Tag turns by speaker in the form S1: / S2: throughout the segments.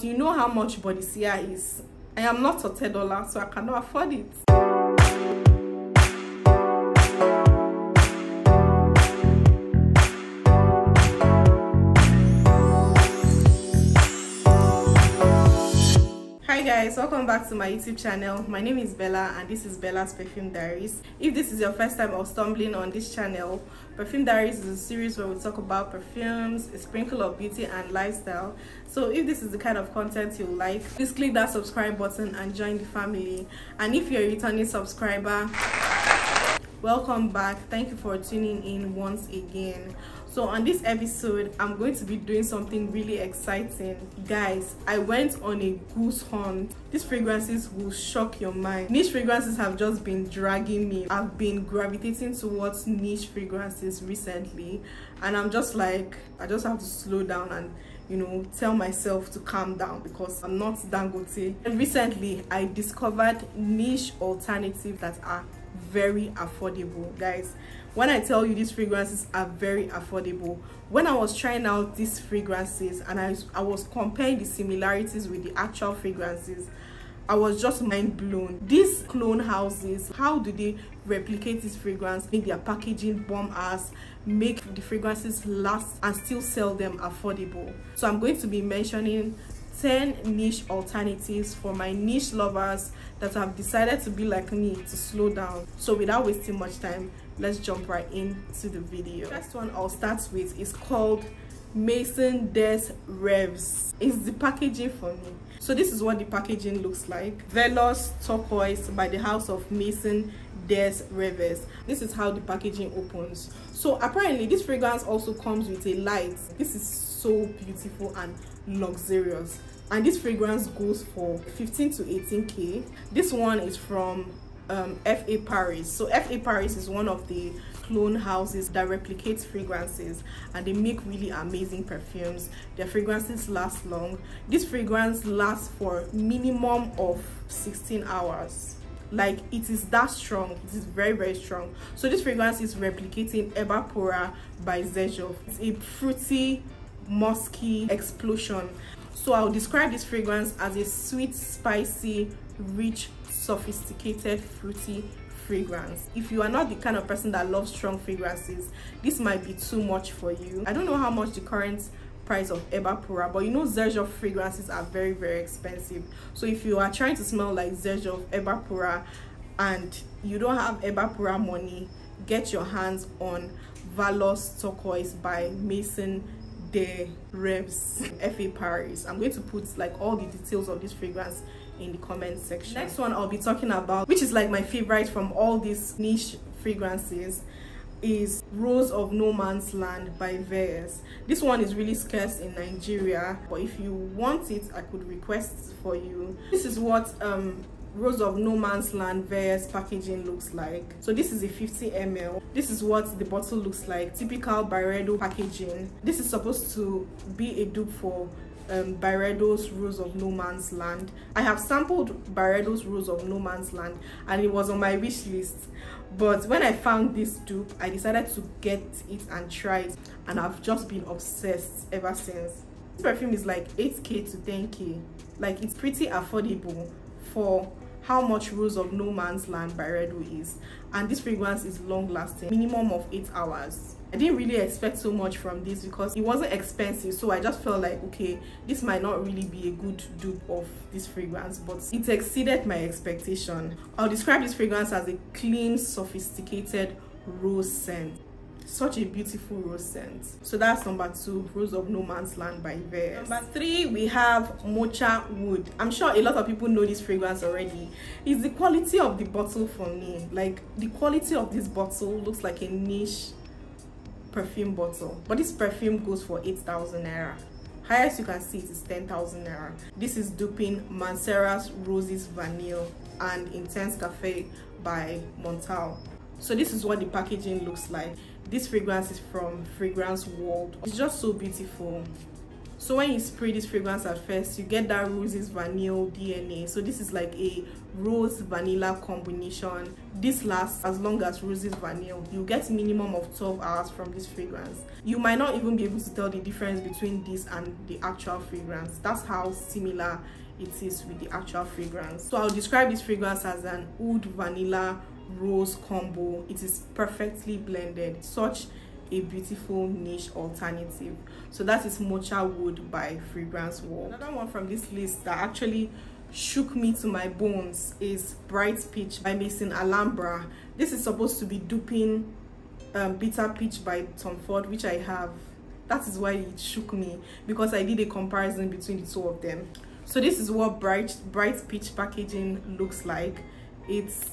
S1: You know how much Bodecia is. I am not a $10, so I cannot afford it. Hi guys, welcome back to my YouTube channel. My name is Bella and this is Bella's Perfume Diaries. If this is your first time of stumbling on this channel, Perfume Diaries is a series where we talk about perfumes, a sprinkle of beauty and lifestyle. So if this is the kind of content you like, please click that subscribe button and join the family. And if you're a returning subscriber, welcome back. Thank you for tuning in once again. So on this episode, I'm going to be doing something really exciting. Guys, I went on a goose hunt. These fragrances will shock your mind. Niche fragrances have just been dragging me. I've been gravitating towards niche fragrances recently, and I'm just like, I just have to slow down and, you know, tell myself to calm down because I'm not Dangote. And recently, I discovered niche alternatives that are very affordable. Guys, when I tell you these fragrances are very affordable, when I was trying out these fragrances and I was comparing the similarities with the actual fragrances, I was just mind blown. These clone houses, how do they replicate this fragrance, make their packaging bomb ass, make the fragrances last and still sell them affordable? So I'm going to be mentioning 10 niche alternatives for my niche lovers that have decided to be like me, to slow down. So without wasting much time, let's jump right into the video. The first one I'll start with is called Maison des Reves. It's the packaging for me. So this is what the packaging looks like. Velours Turquoise by the house of Maison des Reves. This is how the packaging opens. So apparently this fragrance also comes with a light. This is so beautiful and luxurious, and this fragrance goes for 15 to 18k. This one is from FA Paris. So FA Paris is one of the clone houses that replicates fragrances, and they make really amazing perfumes. Their fragrances last long. This fragrance lasts for minimum of 16 hours. Like, it is that strong. It is very, very strong. So this fragrance is replicating Evapora by Tesoro. It's a fruity, musky explosion. So I'll describe this fragrance as a sweet, spicy, rich, sophisticated, fruity fragrance. If you are not the kind of person that loves strong fragrances, this might be too much for you. I don't know how much the current price of Evapora, but you know Tesoro fragrances are very, very expensive. So if you are trying to smell like Tesoro Evapora and you don't have Evapora money, get your hands on Velours Turquoise by Maison des Reves, FA Paris. I'm going to put like all the details of this fragrance in the comment section. Next one I'll be talking about, which is like my favorite from all these niche fragrances, is Rose of No Man's Land by Veyes. This one is really scarce in Nigeria, but if you want it, I could request for you. This is what Rose of No Man's Land Veyes packaging looks like. So this is a 50 ml. This is what the bottle looks like. Typical Byredo packaging. This is supposed to be a dupe for Byredo's Rose of No Man's Land. I have sampled Byredo's Rose of No Man's Land and it was on my wish list, but when I found this dupe, I decided to get it and try it, and I've just been obsessed ever since. This perfume is like 8k to 10k. Like, it's pretty affordable for how much Rose of No Man's Land Byredo is, and this fragrance is long lasting, minimum of 8 hours. I didn't really expect so much from this because it wasn't expensive, so I just felt like, okay, this might not really be a good dupe of this fragrance, but it exceeded my expectation. I'll describe this fragrance as a clean, sophisticated rose scent. Such a beautiful rose scent. So that's number 2, Rose of No Man's Land by Veils. Number 3, we have Mochawood. I'm sure a lot of people know this fragrance already. It's the quality of the bottle for me. Like, the quality of this bottle looks like a niche perfume bottle, but this perfume goes for 8,000 naira. Highest you can see it is 10,000 naira. This is duping Mancera's Roses Vanille and Intense Cafe by Montal. So this is what the packaging looks like. This fragrance is from Fragrance World. It's just so beautiful, So when you spray this fragrance at first, you get that roses vanilla DNA. So this is like a rose vanilla combination. This lasts as long as roses vanilla. You get minimum of 12 hours from this fragrance. You might not even be able to tell the difference between this and the actual fragrance. That's how similar it is with the actual fragrance. So I'll describe this fragrance as an oud vanilla rose combo. It is perfectly blended. Such a beautiful niche alternative. So that is Mochawood by Fragrance World. Another one from this list that actually shook me to my bones is Bright Peach by Maison Alhambra. This is supposed to be duping Bitter Peach by Tom Ford, which I have. That is why it shook me, because I did a comparison between the two of them. So this is what Bright Peach packaging looks like. It's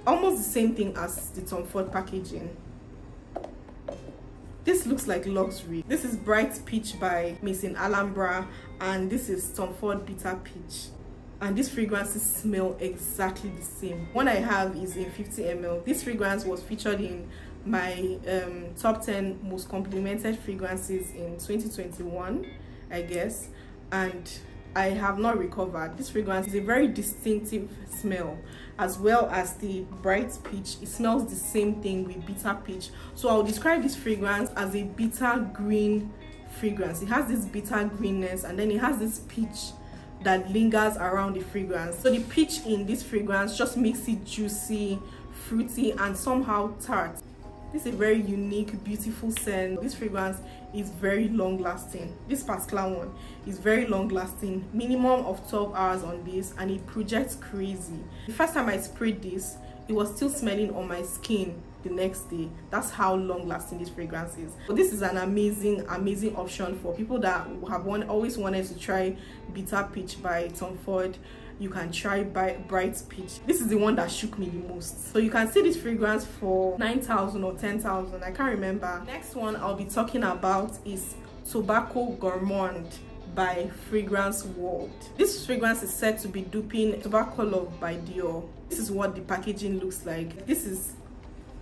S1: almost the same thing as the Tom Ford packaging. This looks like luxury. This is Bright Peach by Maison Alhambra, and this is Tom Ford Bitter Peach. And these fragrances smell exactly the same. One I have is in 50 ml. This fragrance was featured in my top 10 most complimented fragrances in 2021, I guess, and I have not recovered. This fragrance is a very distinctive smell, as well as the Bright Peach. It smells the same thing with Bitter Peach. So I'll describe this fragrance as a bitter green fragrance. It has this bitter greenness, and then it has this peach that lingers around the fragrance. So the peach in this fragrance just makes it juicy, fruity, and somehow tart. This is a very unique, beautiful scent. This fragrance is very long lasting. This particular one is very long lasting, minimum of 12 hours on this, and it projects crazy. The first time I sprayed this, it was still smelling on my skin the next day. That's how long lasting this fragrance is. So this is an amazing option for people that have always wanted to try Bitter Peach by Tom Ford. You can try Bright Peach. This is the one that shook me the most. So you can see this fragrance for 9,000 or 10,000, I can't remember. Next one I'll be talking about is Tobacco Gourmand by Fragrance World. This fragrance is said to be duping Tobacco Love by Dior. This is what the packaging looks like. This is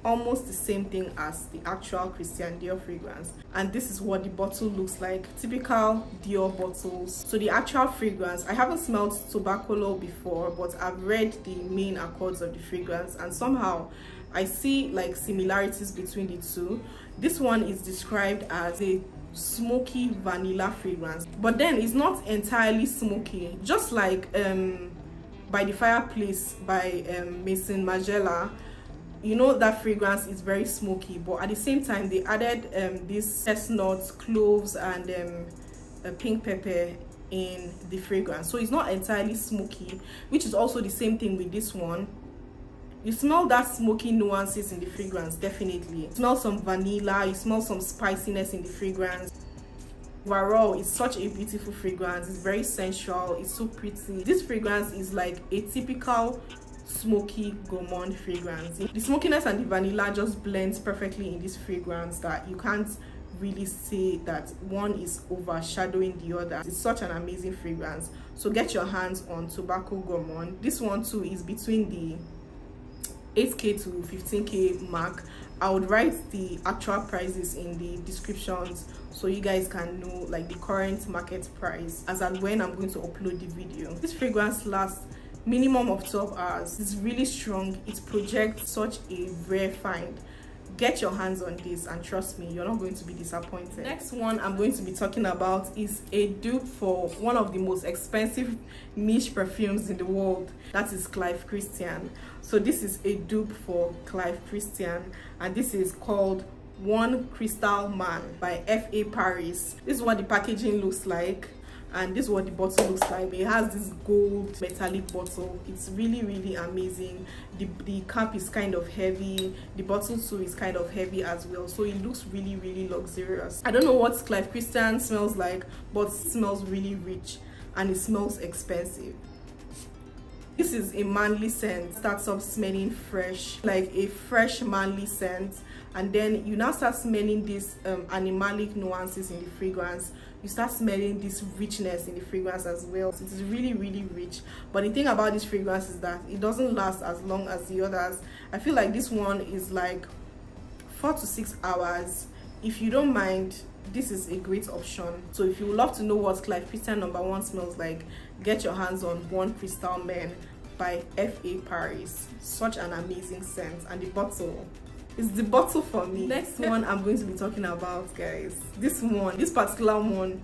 S1: almost the same thing as the actual Christian Dior fragrance, and this is what the bottle looks like. Typical Dior bottles. So the actual fragrance, I haven't smelled Tobacco Love before, but I've read the main accords of the fragrance, and somehow I see like similarities between the two. This one is described as a smoky vanilla fragrance, but then it's not entirely smoky, just like By the Fireplace by Maison Margiela. You know that fragrance is very smoky, but at the same time they added this chestnuts, cloves, and pink pepper in the fragrance, so it's not entirely smoky, which is also the same thing with this one. You smell that smoky nuances in the fragrance, definitely. You smell some vanilla, you smell some spiciness in the fragrance. Overall, it's such a beautiful fragrance. It's very sensual, it's so pretty. This fragrance is like a typical smoky gourmand fragrance. The smokiness and the vanilla just blends perfectly in this fragrance that you can't really say that one is overshadowing the other. It's such an amazing fragrance. So get your hands on Tobacco Gourmand. This one too is between the 8k to 15k mark. I would write the actual prices in the descriptions so you guys can know like the current market price as and when I'm going to upload the video. This fragrance lasts minimum of 12 hours. It's really strong. It projects such a rare find. Get your hands on this and trust me, you're not going to be disappointed. Next one I'm going to be talking about is a dupe for one of the most expensive niche perfumes in the world. That is Clive Christian. So this is a dupe for Clive Christian, and this is called One Crystal Man by F.A. Paris. This is what the packaging looks like, and this is what the bottle looks like. It has this gold metallic bottle. It's really amazing. The cap is kind of heavy, the bottle too is kind of heavy as well, so it looks really luxurious. I don't know what Clive Christian smells like, but it smells really rich and it smells expensive. This is a manly scent. Starts off smelling fresh, like a fresh manly scent, and then you now start smelling these animalic nuances in the fragrance. You start smelling this richness in the fragrance as well. So it is really rich. But the thing about this fragrance is that it doesn't last as long as the others. I feel like this one is like 4 to 6 hours. If you don't mind, this is a great option. So if you would love to know what Clive Christian No. 1 smells like, get your hands on One Crystal Men by F.A. Paris. Such an amazing scent. And the bottle is the bottle for me. Next one I'm going to be talking about, guys, this particular one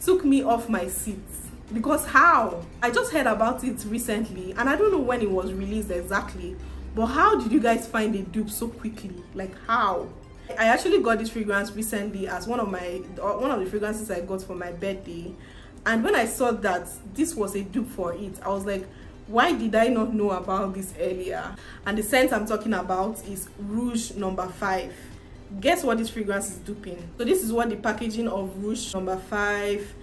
S1: took me off my seat. Because how? I just heard about it recently and I don't know when it was released exactly, but how did you guys find a dupe so quickly? Like, how? I actually got this fragrance recently as one of the fragrances I got for my birthday, and when I saw that this was a dupe for it, I was like, why did I not know about this earlier? And the scent I'm talking about is Rouge No. 5. Guess what this fragrance is duping? So this is what the packaging of Rouge No. 5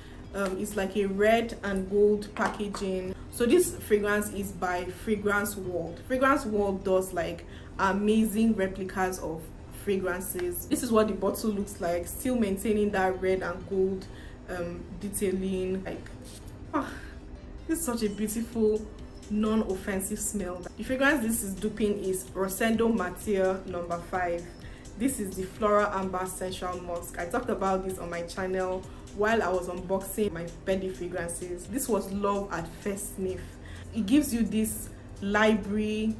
S1: is like, a red and gold packaging. So this fragrance is by Fragrance World. Fragrance World does like amazing replicas of fragrances. This is what the bottle looks like, still maintaining that red and gold detailing. Like, this is such a beautiful non-offensive smell. The fragrance this is duping is Rosendo Matière No. 5. This is the Floral Amber Sensual Musk. I talked about this on my channel while I was unboxing my birthday fragrances. This was love at first sniff. It gives you this library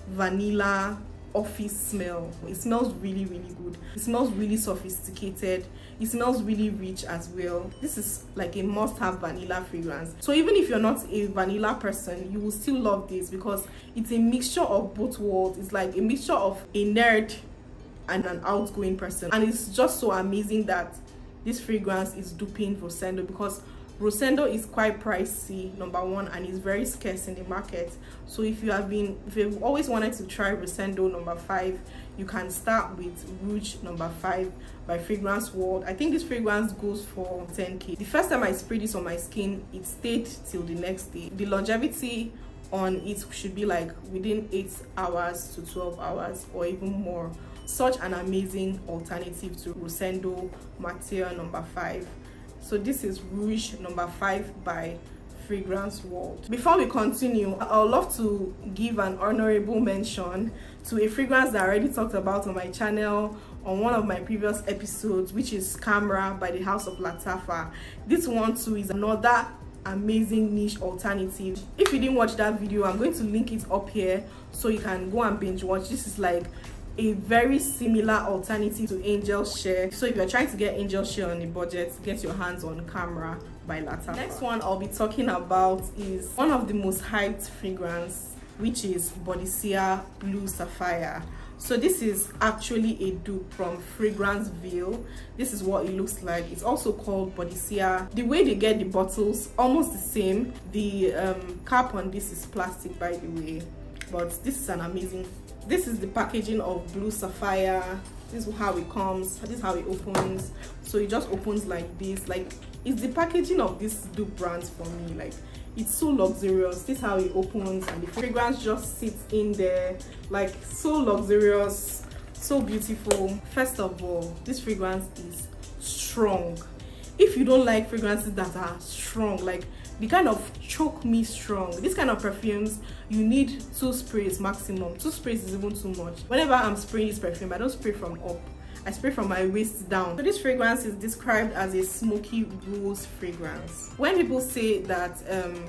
S1: vanilla office smell. It smells really good. It smells really sophisticated. It smells really rich as well. This is like a must-have vanilla fragrance. So even if you're not a vanilla person, you will still love this because it's a mixture of both worlds. It's like a mixture of a nerd and an outgoing person, and it's just so amazing that this fragrance is duping Rosendo, because Rosendo is quite pricey, number one, and is very scarce in the market. So if you've always wanted to try Rosendo No. 5, you can start with Rouge No. 5 by Fragrance World. I think this fragrance goes for 10k. The first time I sprayed this on my skin, it stayed till the next day. The longevity on it should be like within 8 hours to 12 hours or even more. Such an amazing alternative to Rosendo Matière No. 5. So this is Rouge No. 5 by Fragrance World. Before we continue, I would love to give an honorable mention to a fragrance that I already talked about on my channel on one of my previous episodes, which is Khamrah by the House of Lattafa. This one too is another amazing niche alternative. If you didn't watch that video, I'm going to link it up here so you can go and binge watch. This is like a very similar alternative to Angel Share. So if you're trying to get Angel Share on a budget, get your hands on Khamrah by Lattafa. Next one I'll be talking about is one of the most hyped fragrance, which is Bodecia Blue Sapphire. So this is actually a dupe from Fragrance Ville. This is what it looks like. It's also called Bodecia. The way they get the bottles, almost the same. The cap on this is plastic, by the way, but this is an amazing. This is the packaging of Blue Sapphire. This is how it comes. This is how it opens. So it just opens like this. Like, it's the packaging of this dupe brand for me. Like, it's so luxurious. This is how it opens, and the fragrance just sits in there, like, so luxurious, so beautiful. First of all, this fragrance is strong. If you don't like fragrances that are strong, like the kind of choke me strong, this kind of perfumes, you need 2 sprays maximum. 2 sprays is even too much. Whenever I'm spraying this perfume, I don't spray from up, I spray from my waist down. So this fragrance is described as a smoky rose fragrance. When people say that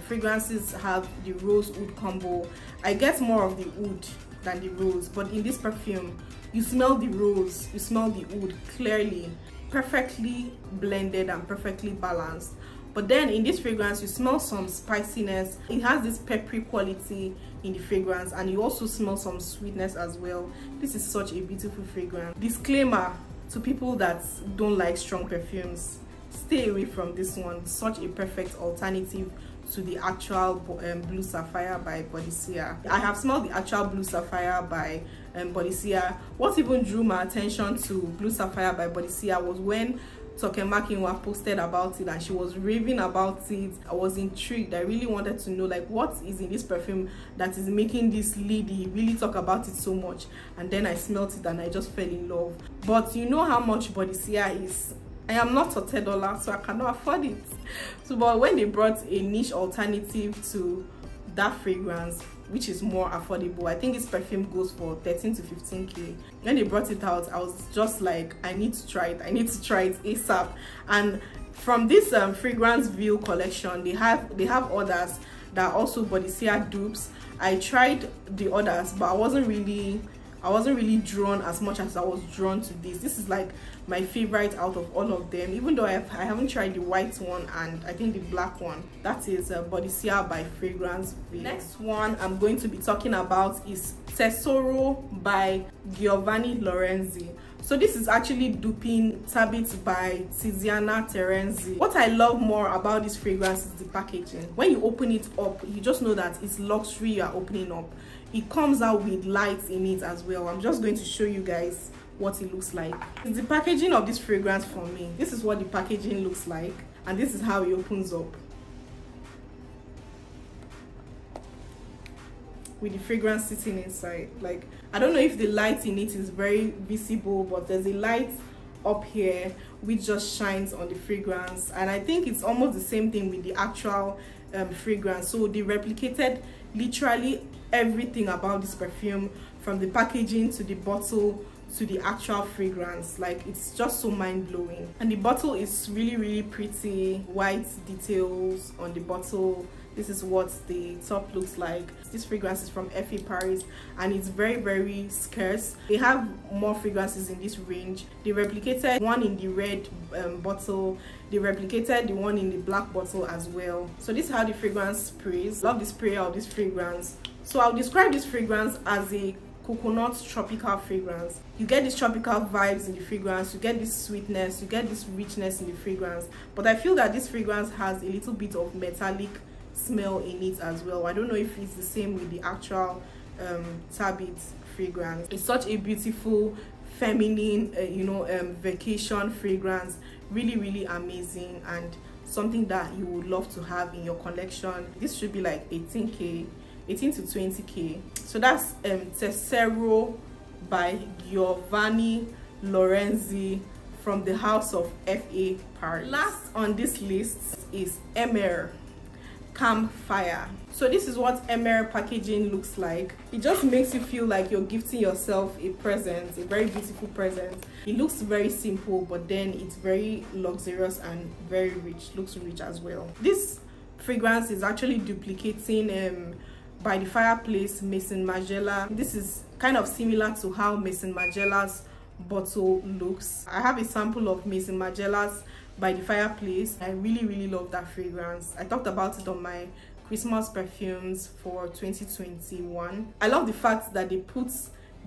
S1: fragrances have the rose wood combo, I get more of the wood than the rose, but in this perfume you smell the rose, you smell the wood clearly, perfectly blended and perfectly balanced. But then in this fragrance you smell some spiciness. It has this peppery quality in the fragrance, and you also smell some sweetness as well. This is such a beautiful fragrance. Disclaimer to people that don't like strong perfumes, stay away from this one. Such a perfect alternative to the actual Blue Sapphire by Bodecia. I have smelled the actual Blue Sapphire by Bodecia. What even drew my attention to Blue Sapphire by Bodecia was when Toke posted about it and she was raving about it. I was intrigued. I really wanted to know, like, what is in this perfume that is making this lady really talk about it so much. And then I smelled it and I just fell in love. But you know how much Bodecia is. I am not $30, so I cannot afford it. So but when they brought a niche alternative to that fragrance, which is more affordable. I think this perfume goes for 13 to 15k. When they brought it out, I was just like, I need to try it, I need to try it ASAP. And from this fragrance Ville collection, they have others that are also Bodecia dupes. I tried the others, but I wasn't really drawn as much as I was drawn to this. This is like my favorite out of all of them, even though I haven't tried the white one and I think the black one. That is Bodecia by Fragrance Ville. Next one I'm going to be talking about is Tesoro by Giovanni Lorenzi. So this is actually duping Tabit by Tiziana Terenzi. What I love more about this fragrance is the packaging. When you open it up, you just know that it's luxury you are opening up. It comes out with lights in it as well. I'm just going to show you guys what it looks like. It's the packaging of this fragrance for me. This is what the packaging looks like, and this is how it opens up, with the fragrance sitting inside. Like, I don't know if the light in it is very visible, but there's a light up here which just shines on the fragrance, and I think it's almost the same thing with the actual fragrance. So they replicated literally everything about this perfume, from the packaging to the bottle to the actual fragrance. Like, it's just so mind-blowing. And the bottle is really pretty, white details on the bottle. This is what the top looks like. This fragrance is from Paris, and it's very scarce. They have more fragrances in this range. They replicated one in the red bottle. They replicated the one in the black bottle as well. So this is how the fragrance sprays. Love the spray of this fragrance. So I'll describe this fragrance as a coconut tropical fragrance. You get these tropical vibes in the fragrance, you get this sweetness, you get this richness in the fragrance, but I feel that this fragrance has a little bit of metallic smell in it as well. I don't know if it's the same with the actual Tabit fragrance. It's such a beautiful feminine vacation fragrance. Really amazing, and something that you would love to have in your collection. This should be like 18k, 18 to 20k. So that's Tesoro by Giovanni Lorenzi from the house of Paris. Last on this list is Emir Campfire. So this is what Emir packaging looks like. It just makes you feel like you're gifting yourself a present, a very beautiful present. It looks very simple, but then it's very luxurious and very rich. Looks rich as well. This fragrance is actually duplicating by the fireplace Maison Margiela. This is kind of similar to how Maison Margiela's bottle looks. I have a sample of Maison Margiela's by the fireplace. I really love that fragrance. I talked about it on my Christmas perfumes for 2021. I love the fact that they put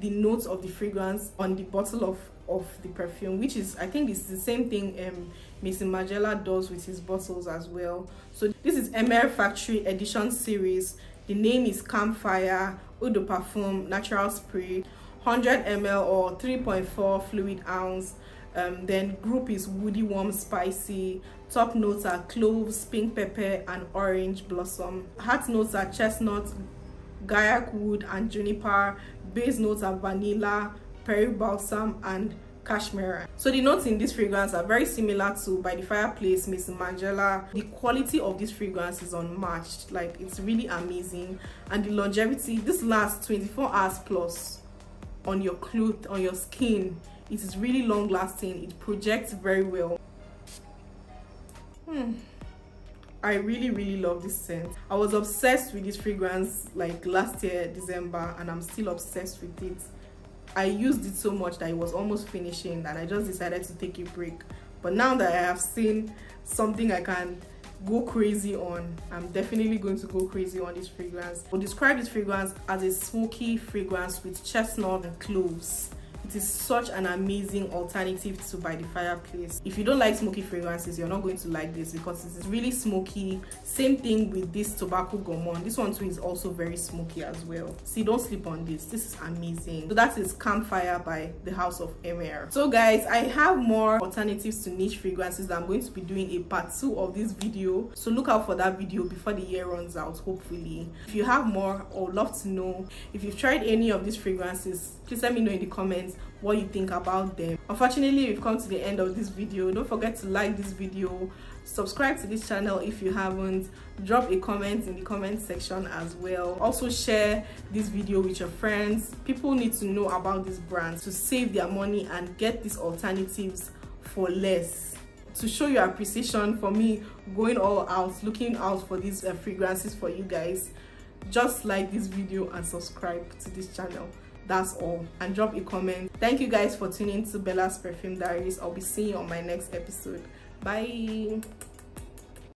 S1: the notes of the fragrance on the bottle of the perfume, which is, I think it's the same thing Maison Margiela does with his bottles as well. So this is Emir Factory Edition series. The name is Campfire Eau de Parfum Natural Spray, 100 ml or 3.4 fluid ounce. Then group is woody, warm, spicy. Top notes are cloves, pink pepper, and orange blossom. Heart notes are chestnut, gaiac wood, and juniper. Base notes are vanilla, peri balsam, and cashmere. So the notes in this fragrance are very similar to By the Fireplace Maison Margiela. The quality of this fragrance is unmatched. Like, it's really amazing, and the longevity, this lasts 24 hours plus on your cloth, on your skin. It is really long lasting. It projects very well. I really love this scent. I was obsessed with this fragrance like last year December, and I'm still obsessed with it. I used it so much that it was almost finishing, and I just decided to take a break. But now that I have seen something I can go crazy on, I'm definitely going to go crazy on this fragrance. I'll describe this fragrance as a smoky fragrance with chestnut and cloves. It is such an amazing alternative to By the Fireplace. If you don't like smoky fragrances, you're not going to like this because it is really smoky. Same thing with this tobacco gourmand. This one too is also very smoky as well. See, don't sleep on this. This is amazing. So that is Campfire by the house of Emir. So guys, I have more alternatives to niche fragrances that I'm going to be doing a part 2 of this video. So look out for that video before the year runs out, hopefully. If you have more, I would love to know. If you've tried any of these fragrances, please let me know in the comments what you think about them. Unfortunately, we've come to the end of this video. Don't forget to like this video, Subscribe to this channel if you haven't. Drop a comment in the comment section as well. Also share this video with your friends. People need to know about this brand to save their money and get these alternatives for less. To show your appreciation for me going all out, looking out for these fragrances for you guys, just like this video and subscribe to this channel. That's all, and drop a comment. Thank you guys for tuning to Bella's Perfume Diaries. I'll be seeing you on my next episode. Bye.